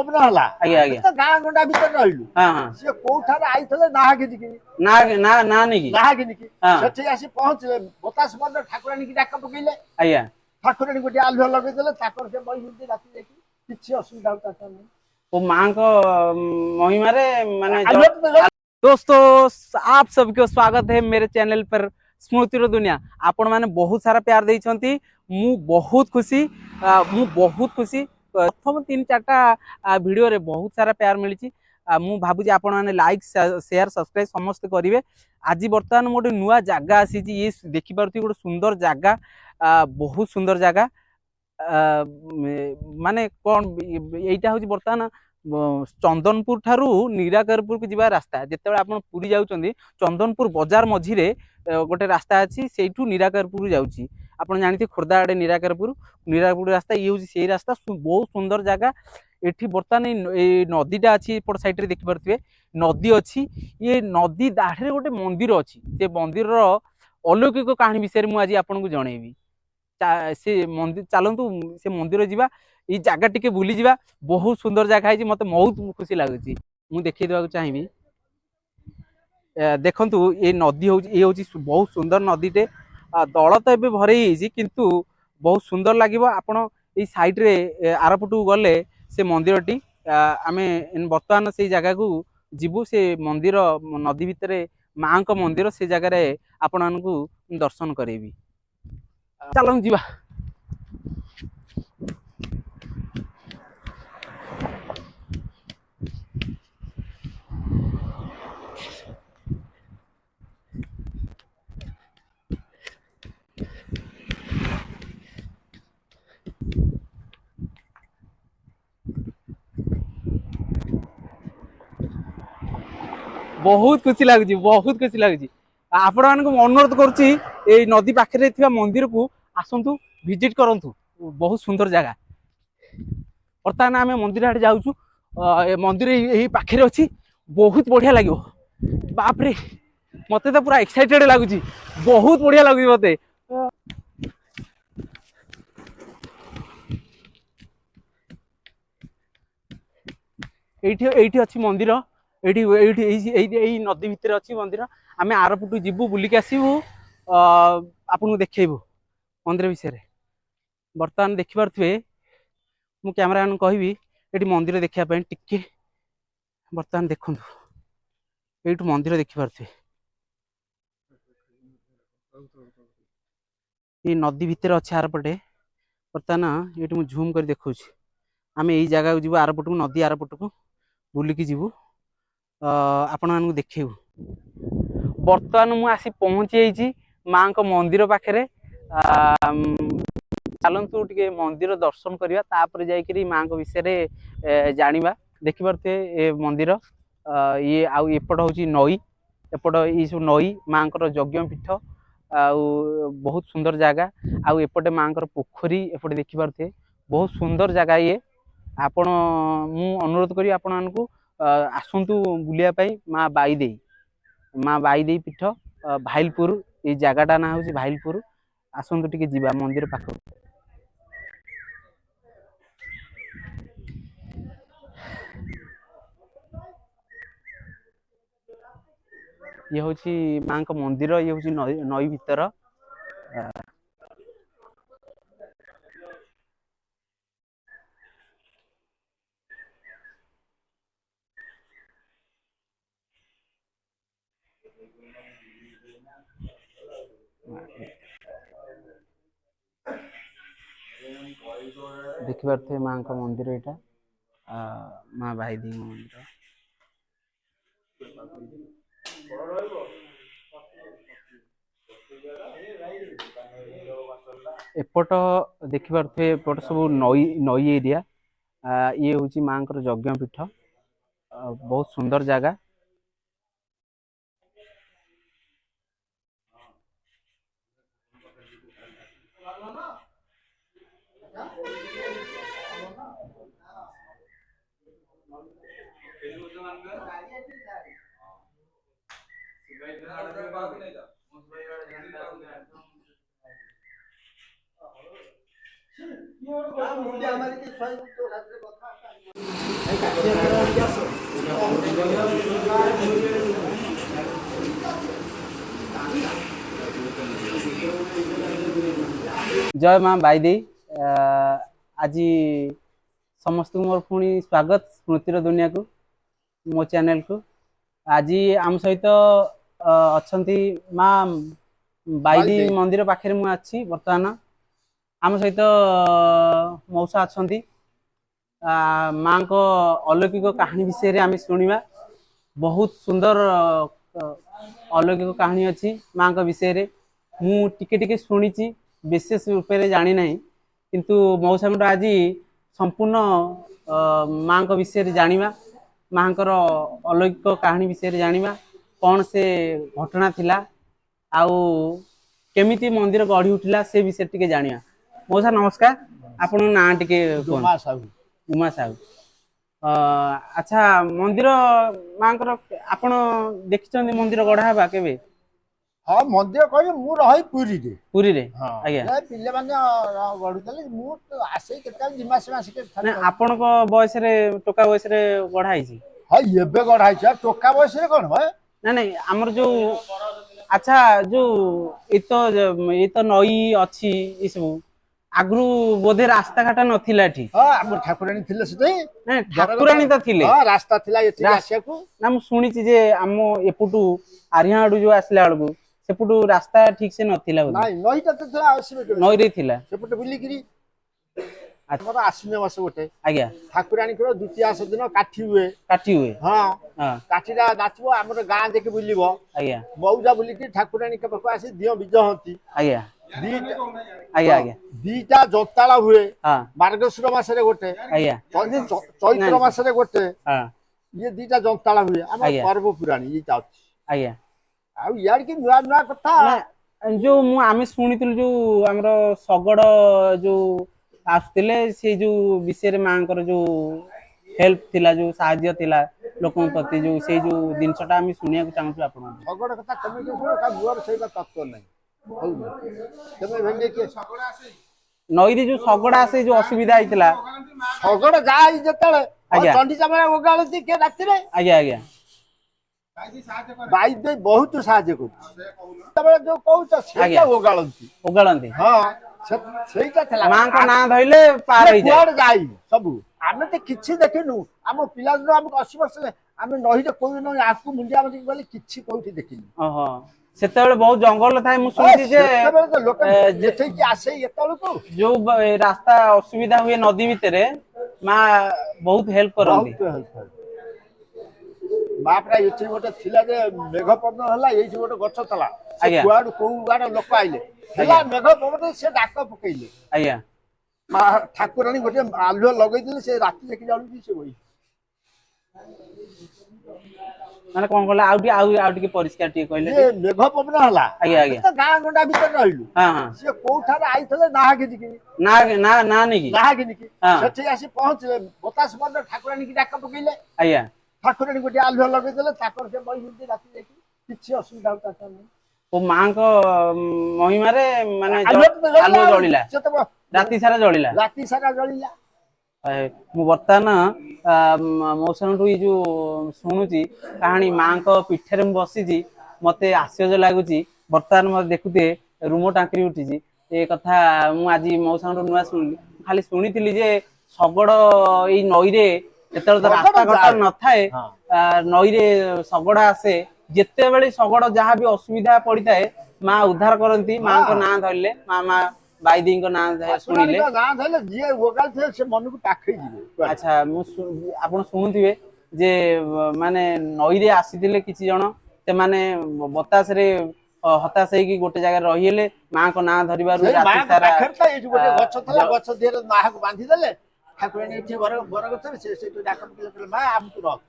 पवन हला तो गाँ गंडा भीतर रहिलु से कोठार आइथले नाहा गिनिकी ना ना ना नहीं नाहा गिनिकी सेठी आसी पहुंचले बतास मंदिर ठाकुरानी की डाक पकेइले आज्ञा ठाकुरानी गोटे आलुआ लगे देले ताकर से बही हिंदी राति देखी किछि असुविधा होता नहीं वो मां को महिमा रे माने दोस्तों आप सबको स्वागत है मेरे चैनल पर स्मृतिर दुनिया। आपण माने बहुत सारा प्यार देइछंती मु बहुत खुशी प्रथम 3-4टा वीडियो रे बहुत सारा प्यार मिली मु भाबुजी आपण माने लाइक शेयर सब्सक्राइब समस्त करिवे। आज बर्तमान मोटे नुआ जागा आसी ये देखि पारती गोटे सुंदर जागा बहुत सुंदर जागा माने कौन यहीटा हूँ बर्तमान चंदनपुर ठारू निराकरपुर को जीवा रास्ता जिते आप पुरी जाउछंदी चंदनपुर बाजार मझिरे गोटे रास्ता अच्छी से निराकरपुर जाऊँगी आप जानते खोर्धा आड़े निराकरपुर रास्ता ये हूँ से रास्ता बहुत सुंदर जगह एठी बर्तमान नदीटा अच्छी एपट साइड देखि पारे नदी अच्छी ये नदी दाढ़े गोटे मंदिर अच्छी से मंदिर अलौकिक कहानी विषय में आज आपको जनइबी से मंदिर चलतु से मंदिर जावा ये जगह टिके बुली जावा बहुत सुंदर जगह है मत बहुत खुशी लगुच मुझे देखी देवा चाहिए देखु ये नदी हूँ बहुत सुंदर नदीटे दल तो ये भरई किंतु बहुत सुंदर लगे आपण ये साइड्रे आरपटू गले से मंदिर टी आम बर्तमान से जगह को जीवु से मंदिर नदी भितर माँ का मंदिर से जगह आपण को दर्शन करेबी चलो जीवा बहुत खुशी लगुच आपण मान अनुरोध करुच्ची नदी पाखे मंदिर को आसतु विजिट करंतु बहुत सुंदर जगह बर्तमान आम मंदिर आड़े जाऊँ मंदिर यही पाखे अच्छी बहुत बढ़िया लगे बापरे मत तो पूरा एक्साइटेड लगुच बहुत बढ़िया लगुच मत ये अच्छी मंदिर ये नदी भितर अच्छी मंदिर आम आरपटू जीवु बुलिक आसबू आपन देखु मंदिर विषय बर्तमान देखिपे मु कैमरा मैन कहबी ये मंदिर देखापी टिके बर्तमान देखु ये मंदिर देखिपे ये नदी भितर अच्छे आरपटे बर्तमान ये मुझे झूम कर देखा आम यही जगह जीव आरपट को नदी आरपट को बुलिकी जीवु आपण मान देखू बर्तमान मु आसी पहुंची माँ को मंदिर पाखे चलतु टे मंदिर दर्शन करवा तापर जाकि माँ को विषय जाना देखिपे मंदिर ये आउ एपट हूँ नई एपट ये सब नई माँ को यज्ञ पीठ बहुत सुंदर जगह आउ एपटे माँ को पोखरी एपटे देखिपे बहुत सुंदर जगह ये आपण मु अनुरोध करी आपण मानकु आसतु बुलियापाई माँ बाईदेई पीठ भाइलपुर ये जगहटा ना हूँ भाइलपुर आसतु टिके जीवा मंदिर पाख ये हूँ माँ का मंदिर ये हूँ नई भितर देखिपे माँ का मंदिर यहाँ माँ भाईदी मंदिर एपट देखिपे एपट सब नई एरिया ये हूँ माँ को यज्ञ पीठ बहुत सुंदर जगह जय माँ बाईदेई आज समस्त मोर पुणी स्वागत स्मृतिर दुनिया को मो चैनल को आज आम सहित अच्छा माँ बाईदी मंदिर पाखे मुझे बर्तमान आम सहित मौसा अच्छा माँ को अलौकिक कहानी विषय आम शुणा बहुत सुंदर अलौकिक कहानी अच्छी माँ को विषय मु टिके शुणी विशेष रूप से जानी ना किंतु मौसा आज संपूर्ण माँ विषय जाना माँ अलौकिक कहानी विषय जाना कौन से घटना थिला आउ केमिति मंदिर गढ़ी उठिला से विषय टिके जानिया। मौसा नमस्कार आपण ना टिके उमा साहू उमा साहू अच्छा मंदिर माँ आपण देखिछन्ती मंदिर गढ़ा हेबा केबे? हाँ मंदिर कह मु रही पुरी रे पुरी रे हाँ आज्ञा पिले माने गढ़ुतले मु आसे केता दिमास मास के आपण को बयस रे टोका बयस रे गढ़ा हिची हाँ एबे गढ़ाई छ टोका बयस रे कोन है ना हमर जो अच्छा जो ये तो नई अच्छी ये सब आगु बोधे रास्ता घाटा नथिला ठी हाँ हमर ठाकुरानी थिले सेते ना ठाकुरानी तो थिले हाँ रास्ता थिला एठी आसिया को ना मु सुनी जे हम एपुटू आरियाडू जो आसला आड़गु सेपुटू रास्ता ठीक से नथिला बोधे नाही नईटा तो थिला आसीबे के नई रे थिला सेपटे बुली गिरी हमर आसीने मास गोटे आज्ञा ठाकुरानी को द्वितीय दिन काठी हुए काठी हुए हाँ हां काठीरा नाचबो हमर गां देखे बुलिबो आज्ञा मौजा बुली की ठाकुरानी के पाखो आसी दियो बिज हंती आज्ञा आज्ञा आज्ञा दीटा जोताला हुए हां मार्गशीर मासरे गोटे आज्ञा चैत्र मासरे गोटे हां ये दीटा जोताला हुए हम आज्ञा। पर्व पुराणी ये चाउछ आज्ञा आ यार की नुआ नुआ कथा ना जो मु आमे सुनितिल जो हमरो सगड़ जो आसुतिले से जो विषय मांकर जो हेल्प थिला जो साहाय्य थिला लोकन प्रति जो से जो जिनसटा आमे सुनिया को चाहू आपण झगड़ कथा तमे के सुनो का बुआर सहित तत्व नहीं तमे भेंडे के नई रे जो सगड़ आसे जो असुविधा आइतला झगड़ जाई जतले आज्ञा। चंडी चामड़ा ओगाळती के राती रे आज्ञा आज्ञा बाई दे बहुत साहाय्य कर तबे जो कहउछ सेटा आज्ञा। ओगाळती उगलंती हां सेटा थला मां को ना धइले पार होई जाय कुआड़ जाई सब आमे ते किछि देखिनु हम पिला जो हम 80 वर्ष आमे नही जे कोइ न आकु मुंडिया मति बोले किछि कोइठी देखिनु ओहो सेतेबेले बहुत जंगल थाए मु सुनिछि जे सेतेबेले तो लोक जेथै कि आसे एतल को जो रास्ता असुविधा हुए नदी भितरे मां बहुत हेल्प करंती बाप रा एठी गोटे थिला जे मेघ पवन हला एठी गोटे गछ थला आज्ञा। कुआड़ कोउ गाड़ लोक आइले हला मेघ पवन से डाक पकइले आज्ञा मा ठाकुरानी गोटे आलुआ लगै दिले से राती देखि जालु से होई माने कोन कहला आउ टिके परिष्कार टिके कहले ये मेघ पवन हला आज्ञा आज्ञा तो गां गोंडा भीतर रहिलु हां हां से कोउठारे आइथले नाहा गिनी की ना ना ना नहीं की नाहा गिनी की हाँ। सेठी आसी पहुंचले बतास मन ठाकुरानी की डाक पकइले आज्ञा ठाकुरानी गोटे आलुआ लगै दिले ताकर से बई हिंदी राती देखि किछि असुविधा होता नहीं ओ मां को महिमा रे माने आलो जळिला से तो राती सारा जळिला राती सारा जळिला मु बर्तमान मौसम ये जो शुणुची कहानी माँ को पीठे में बसी मते आश्चर्य लगुच बर्तमान मत देखुते रूम टांकरी उठी ये कथा मुझे मौसम नुआ शुणी खाली शुणी जे शगड़ ये नई रे तो रास्ता घाटा न थाए नई रे शगड़ आसे जिते बड़े शगड़ जहाँ भी असुविधा पड़ी थाए माँ उद्धार करती माँ को ना धरले माँ बाईदी को ना शुणिले ना धले जे ओगाल थे से मन को पाखै जिवे अच्छा आपण शुणुथिबे जे माने नई रे आसीथिले किछि जण ते माने बतास रे हताश हेकी गोटे जगह रहिएले मां को ना धरिबारु राति सारा पाखरता ए गोटे गछ थला गछ देर नाह को बांधी देले ठाकुरानी एठी बर गछ से तो डाक पकले मां आम तू रख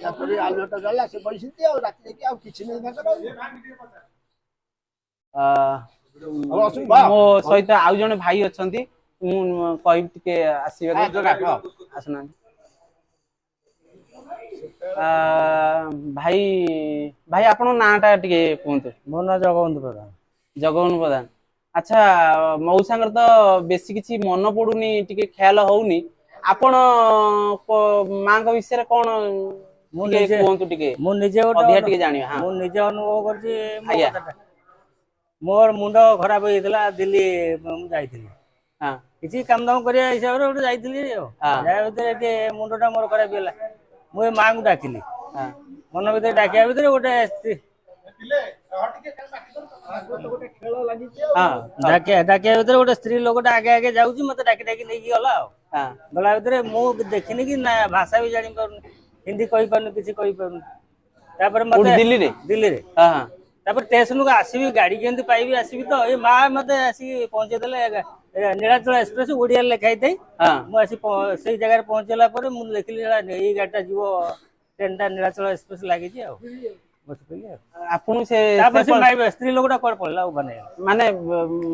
या करे आलोटा गला से बैसिते और राति के आ किछि नै ना कर मो सहित आउ जने भाई अछंती मु कहि टिके आसीबे आसना भाई भाई आपण नाटा टिके कहंतु मो ना जगवंत प्रधान जगवंत प्रधान अच्छा मौसांगर तो बेसी किछि मन पडुनी टिके ख्याल होउनी ଆପଣ ମାଙ୍କ ବିଷୟରେ କଣ ମୁଁ ଟିକେ ନିଜେ କୁହନ୍ତୁ ଟିକେ ମୁଁ ନିଜେ ଅଧିକା ଟିକେ ଜାଣିବା। ହଁ ମୁଁ ନିଜେ ଅନୁଭବ କରିଛି ମୋ ଆଜ୍ଞା କଥାଟା। ମୋର ମୁଣ୍ଡ ଖରାପ ହେଇଥିଲା ଦିଲ୍ଲୀ ମୁଁ ଯାଇଥିଲି ହଁ କିଛି କାମ ଦାମ କରିବା ହିସାବରେ ଗୋଟେ ଯାଇଥିଲି ଆଉ ହଁ ଯାହା ଭିତରେ ଏଠି ମୁଣ୍ଡଟା ମୋର ଖରାପ ହେଲା। ମୁଁ ଏ ମାଙ୍କୁ ଡାକିଲି ହଁ ମନ ଭିତରେ ଡାକିବା ଭିତରେ ଗୋଟେ ଗୋଟେ ଖେଳ ଲାଗିଛି ଆଉ ହଁ ଡାକିବା ଭିତରେ ଗୋଟେ ସ୍ତ୍ରୀ ଲୋକଟା ଆଗେ ଆଗେ ଯାଉଛି ମତେ ଡାକି ଡାକି ନେଇକି ଗଲା ଆଉ ହଁ ଗଲା ଭିତରେ ମୁଁ ଦେଖିନି କି ନା ଭାଷା ବି ଜାଣିପାରୁନି ହିନ୍ଦୀ କହିପାରୁନି କିଛି କହିପାରୁନି। ତାପରେ କୋଉଠି ମତେ ଦିଲ୍ଲୀରେ? ଦିଲ୍ଲୀରେ ହଁ ହଁ ତାପରେ ଷ୍ଟେସନକୁ ଆସିବି ଗାଡି କେମିତି ପାଇବି ଆସିବି ତ ଏ ମା ମତେ ଆସିକି ପହଞ୍ଚେଇ ଦେଲେ ନୀଳାଚଳ ଏକ୍ସପ୍ରେସ ଓଡିଆରେ ଲେଖା ହେଇଥାଏ। ହଁ ମୁଁ ଆସି ସେଇ ଜାଗାରେ ପହଞ୍ଚିଲା ପରେ ମୁଁ ଦେଖିଲି ଏଇ ଗାଡିଟା ଯିବ ଟ୍ରେନଟା ନୀଳାଚଳ ଏକ୍ସପ୍ରେସ ଲାଗିଛି ଆଉ ବସିଥିଲି ଆଉ ଆପଣଙ୍କୁ ସେ ତାପରେ ସେ ସେ ସ୍ତ୍ରୀ ଲୋକଟା କୁଆଡେ ପଳେଇଲା ଆଉ ମାନେ ମାନେ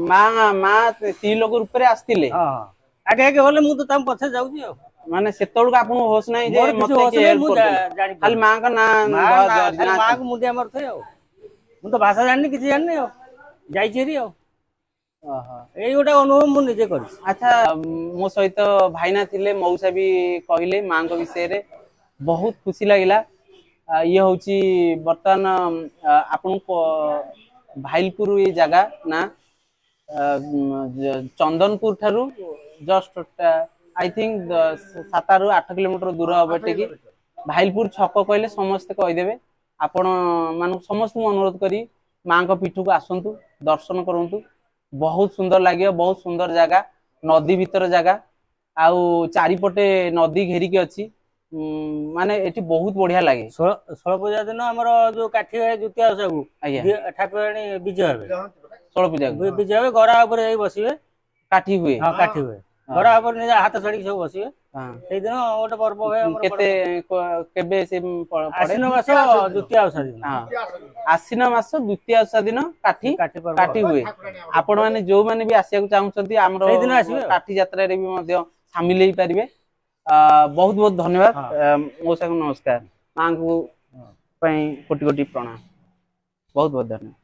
ମା ମା ସ୍ତ୍ରୀ ଲୋକ ରୂପରେ ଆସିଥିଲେ। ହଁ ହଁ ଆଗେ ଆଗେ ଗଲେ ମୁଁ ତ ତାଙ୍କ ପଛରେ ଯାଉଛି ଆଉ ମାନେ ସେତେବେଳକୁ ଆପଣଙ୍କୁ ହୋସ ନାହିଁ ଯେ ମୋର କିଛି ମତେ ହୋସ କିଏ ନାହିଁ ହେଲ୍ପ ମୁଁ କରୁଛନ୍ତି ଖାଲି ଜାଣିପାରୁନି ମାଙ୍କ ନାଁ ମା ଖାଲି ନାଁ ମାଆକୁ ମୁଣ୍ଡିଆ ମାରୁଥାଏ ଆଉ ମୁଁ ତ ଭାଷା ଜାଣିନି କିଛି ଜାଣିନି ଆଉ ଯାଇଛି ହେରି ଆଉ ଓହୋ ଏଇ ଗୋଟେ ଅନୁଭବ ମୁଁ ନିଜେ କରିଛି। ଆଚ୍ଛା ମୋ ସହିତ ଭାଇନା ଥିଲେ ମଉସା ବି କହିଲେ ମାଙ୍କ ବିଷୟରେ ବହୁତ ଖୁସି ଲାଗିଲା। ଇଏ ହଉଛି ବର୍ତ୍ତମାନ ଆପଣଙ୍କୁ ଭାଇଲପୁର ଏଇ ଜାଗା ନା ଚନ୍ଦନପୁର ଠାରୁ ଜଷ୍ଟ ଆଇ ଥିଙ୍କ 7-8 କିଲୋମିଟର ଦୂର ହବ ଏଠିକି। ଭାଇଲପୁର ଛକ କହିଲେ ସମସ୍ତେ କହିଦେବେ। ଆପଣ ମାନଙ୍କୁ ସମସ୍ତଙ୍କୁ ଅନୁରୋଧ କରି ମାଙ୍କ ପୀଠକୁ ଆସନ୍ତୁ ଦର୍ଶନ କରନ୍ତୁ। ବହୁତ ସୁନ୍ଦର ଲାଗିବ ବହୁତ ସୁନ୍ଦର ଜାଗା ନଦୀ ଭିତର ଜାଗା ଆଉ ଚାରିପଟେ ନଦୀ ଘେରିକି ଅଛି ମାନେ ଏଠି ବହୁତ ବଢିଆ ଲାଗେ। ଷୋଳ ପୂଜା ଦିନ ଆମର ଯୋଉ କାଠି ହୁଏ ଦ୍ୱିତୀୟ ଓଷାକୁ ଆଜ୍ଞା ଠାକୁରାଣୀ ବିଜେ ହେବେ ଷୋଳ ପୂଜାକୁ ବିଜେ ହେବେ ଗରା ଉପରେ ଯାଇ ବସିବେ। କାଠି ହୁଏ ହଁ କାଠି ହୁଏ ଗରା ଉପରେ ନିଜ ହାତ ଛାଡିକି ସବୁ ବସିବେ। ହଁ ସେଇଦିନ ଗୋଟେ ପର୍ବ ହୁଏ ଆମର କେତେ କେବେ ସେ ପଡେ? ଆଶ୍ୱିନ ମାସ ଦ୍ୱିତୀୟା ଓଷା ଦିନ ହଁ ଆଶ୍ଵିନ ମାସ ଦ୍ୱିତୀୟ ଓଷା ଦିନ କାଠି ପର୍ବ କାଠି ହୁଏ। ଆପଣ ମାନେ ଯୋଉମାନେ ବି ଆସିବାକୁ ଚାହୁଁଛନ୍ତି ଆମର ସେଇଦିନ ଆସିବେ ଆଉ। କାଠି ଯାତ୍ରାରେ ବି ମଧ୍ୟ ସାମିଲ ହେଇପାରିବେ। ବହୁତ ବହୁତ ଧନ୍ୟବାଦ ହଁ ମଉସାକୁ ନମସ୍କାର ମାଙ୍କୁ ପାଇଁ କୋଟି କୋଟି ପ୍ରଣାମ ବହୁତ ବହୁତ ଧନ୍ୟବାଦ।